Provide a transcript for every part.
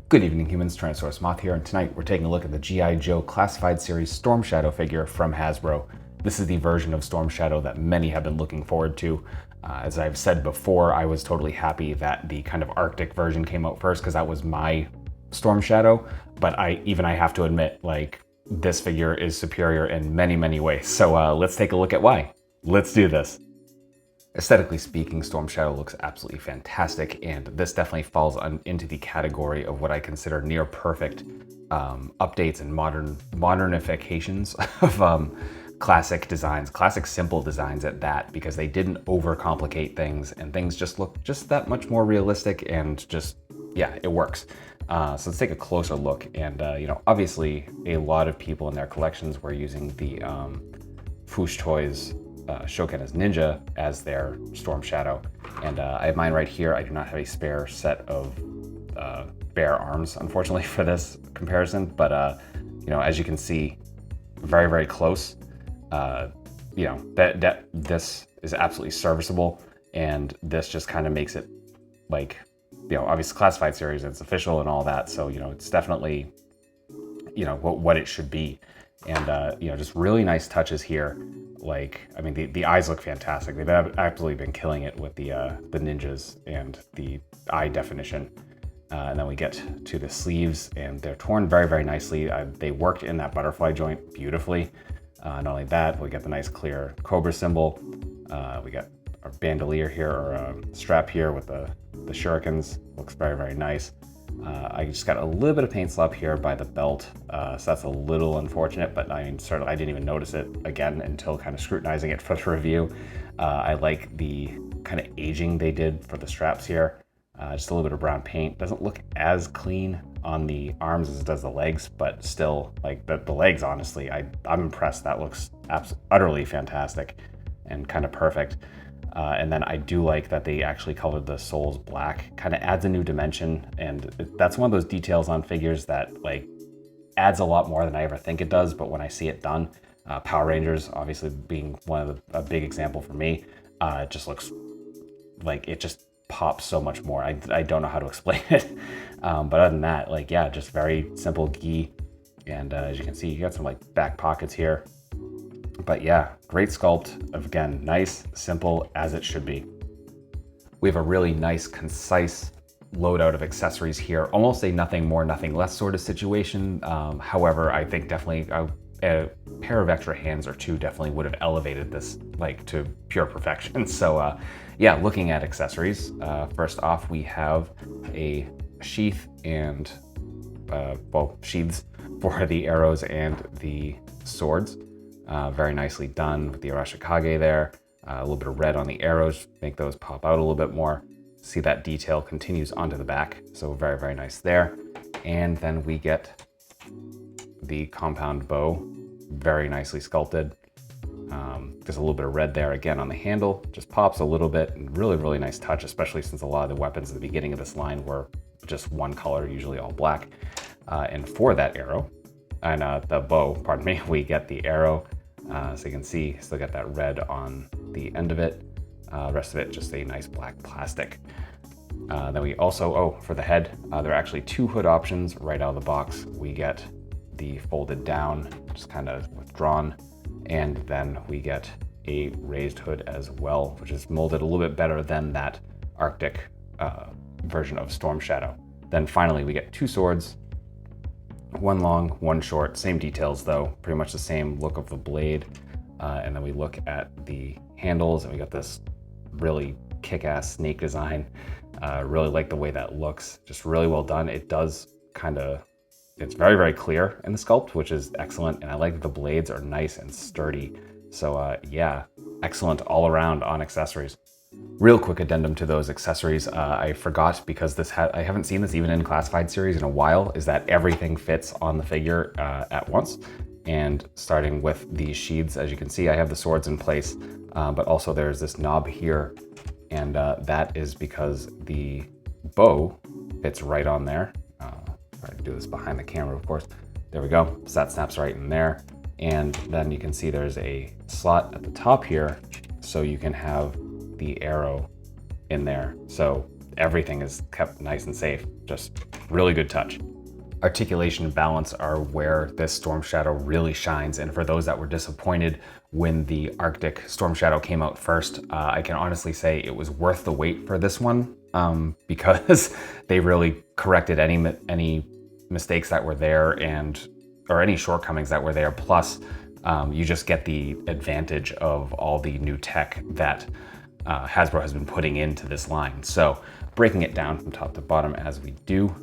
Good evening, humans. Tyrannosaurusmoth here, and tonight we're taking a look at the G.I. Joe Classified Series Storm Shadow figure from Hasbro. This is the version of Storm Shadow that many have been looking forward to. As I've said before, I was totally happy that the kind of Arctic version came out first because that was my Storm Shadow, but I have to admit, like, this figure is superior in many, many ways. So let's take a look at why. Let's do this. Aesthetically speaking, Storm Shadow looks absolutely fantastic, and this definitely falls into the category of what I consider near perfect updates and modernifications of classic designs, classic simple designs at that, because they didn't overcomplicate things and things just look just that much more realistic and just, yeah, it works. So let's take a closer look, and obviously a lot of people in their collections were using the Foosh Toys Shoken's Ninja as their Storm Shadow, and I have mine right here. I do not have a spare set of bare arms, unfortunately, for this comparison, but as you can see, very, very close. This is absolutely serviceable, and this just kind of makes it like, obviously classified series, it's official and all that, so it's definitely what it should be. And just really nice touches here. Like, I mean, the eyes look fantastic. They've absolutely been killing it with the ninjas and the eye definition. And then we get to the sleeves, and they're torn very, very nicely. They worked in that butterfly joint beautifully. Not only that, we get the nice clear Cobra symbol. We got our bandolier here, or strap here with the shurikens. Looks very, very nice. I just got a little bit of paint slop here by the belt, so that's a little unfortunate, but I mean, certainly I didn't even notice it again until kind of scrutinizing it for the review. I like the kind of aging they did for the straps here. Just a little bit of brown paint. Doesn't look as clean on the arms as it does the legs, but still, like the legs, honestly, I'm impressed. That looks utterly fantastic and kind of perfect. And then I do like that they actually colored the soles black. Kind of adds a new dimension, and that's one of those details on figures that like adds a lot more than I ever think it does, but when I see it done, Power Rangers obviously being a big example for me, it just looks like it just pops so much more. I don't know how to explain it, but other than that, like, yeah, just very simple gi, and as you can see, you got some like back pockets here. But yeah, great sculpt. Again, nice, simple, as it should be. We have a really nice, concise loadout of accessories here. Almost a nothing more, nothing less sort of situation. However, I think definitely a pair of extra hands or two definitely would have elevated this like to pure perfection. So yeah, looking at accessories, first off, we have a sheath and sheaths for the arrows and the swords. Very nicely done with the Arashikage there. A little bit of red on the arrows, make those pop out a little bit more. See that detail continues onto the back, so very, very nice there. And then we get the compound bow, very nicely sculpted. There's a little bit of red there again on the handle, just pops a little bit, and really, really nice touch, especially since a lot of the weapons at the beginning of this line were just one color, usually all black. And for that arrow, and the bow, pardon me, we get the arrow. So you can see, still got that red on the end of it. Rest of it, just a nice black plastic. Then we also, for the head, there are actually two hood options right out of the box. We get the folded down, just kind of withdrawn, and then we get a raised hood as well, which is molded a little bit better than that Arctic version of Storm Shadow. Then finally, we get two swords. One long, one short, same details though, pretty much the same look of the blade. And then we look at the handles, and we got this really kick-ass snake design. Really like the way that looks, just really well done. It does it's very, very clear in the sculpt, which is excellent. And I like that the blades are nice and sturdy. So yeah, excellent all around on accessories. Real quick addendum to those accessories, I forgot, because I haven't seen this even in classified series in a while, is that everything fits on the figure at once. And starting with these sheaths, as you can see, I have the swords in place, but also there's this knob here, and that is because the bow fits right on there. I can do this behind the camera, of course. There we go, so that snaps right in there. And then you can see there's a slot at the top here, so you can have the arrow in there. So everything is kept nice and safe, just really good touch. Articulation and balance are where this Storm Shadow really shines. And for those that were disappointed when the Arctic Storm Shadow came out first, I can honestly say it was worth the wait for this one, because they really corrected any mistakes that were there or any shortcomings that were there. Plus, you just get the advantage of all the new tech that Hasbro has been putting into this line. So breaking it down from top to bottom as we do,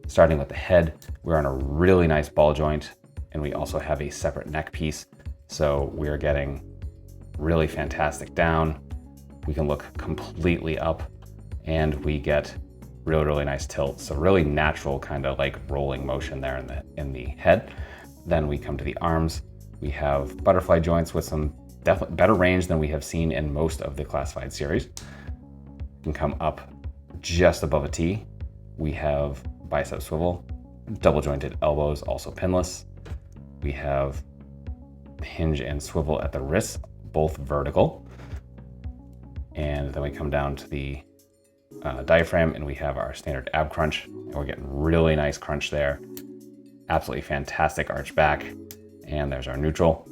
starting with the head, we're on a really nice ball joint, and we also have a separate neck piece. So we're getting really fantastic down. We can look completely up, and we get really nice tilt. So really natural kind of like rolling motion there in the head. Then we come to the arms. We have butterfly joints with some definitely better range than we have seen in most of the classified series. We can come up just above a T. We have bicep swivel, double jointed elbows, also pinless. We have hinge and swivel at the wrists, both vertical. And then we come down to the diaphragm, and we have our standard ab crunch, and we're getting really nice crunch there. Absolutely fantastic arch back. And there's our neutral.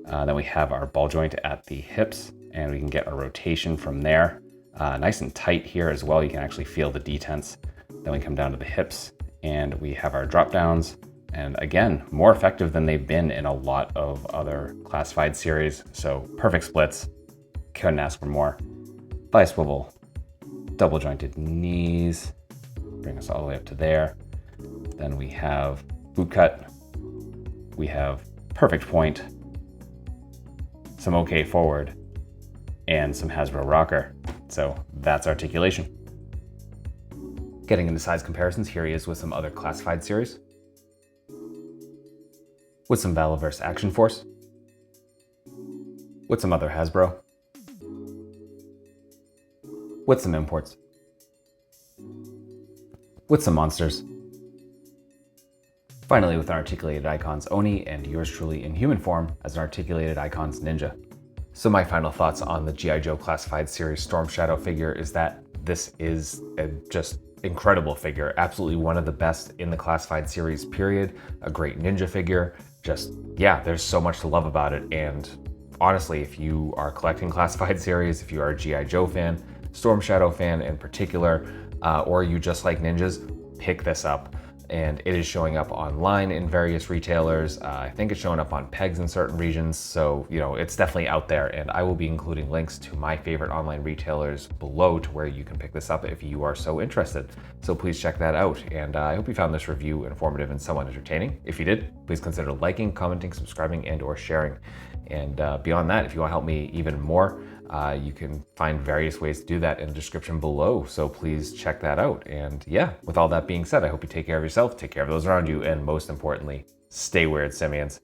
Then we have our ball joint at the hips, and we can get a rotation from there. Nice and tight here as well. You can actually feel the detents. Then we come down to the hips, and we have our drop downs. And again, more effective than they've been in a lot of other classified series. So perfect splits, couldn't ask for more. Thigh swivel, double jointed knees, bring us all the way up to there. Then we have boot cut. We have perfect point, some OK forward, and some Hasbro rocker. So that's articulation. Getting into size comparisons, here he is with some other classified series. With some Valaverse Action Force. With some other Hasbro. With some imports. With some monsters. Finally, with an Articulated Icons Oni, and yours truly in human form as an Articulated Icons Ninja. So my final thoughts on the G.I. Joe Classified Series Storm Shadow figure is that this is a just incredible figure. Absolutely one of the best in the Classified Series, period. A great ninja figure. Just, yeah, there's so much to love about it. And honestly, if you are collecting Classified Series, if you are a G.I. Joe fan, Storm Shadow fan in particular, or you just like ninjas, pick this up. And it is showing up online in various retailers. I think it's showing up on pegs in certain regions. So, you know, it's definitely out there, and I will be including links to my favorite online retailers below to where you can pick this up if you are so interested. So please check that out. And I hope you found this review informative and somewhat entertaining. If you did, please consider liking, commenting, subscribing, and or sharing. And beyond that, if you want to help me even more, you can find various ways to do that in the description below. So please check that out. And yeah, with all that being said, I hope you take care of yourself, take care of those around you, and most importantly, stay weird, simians.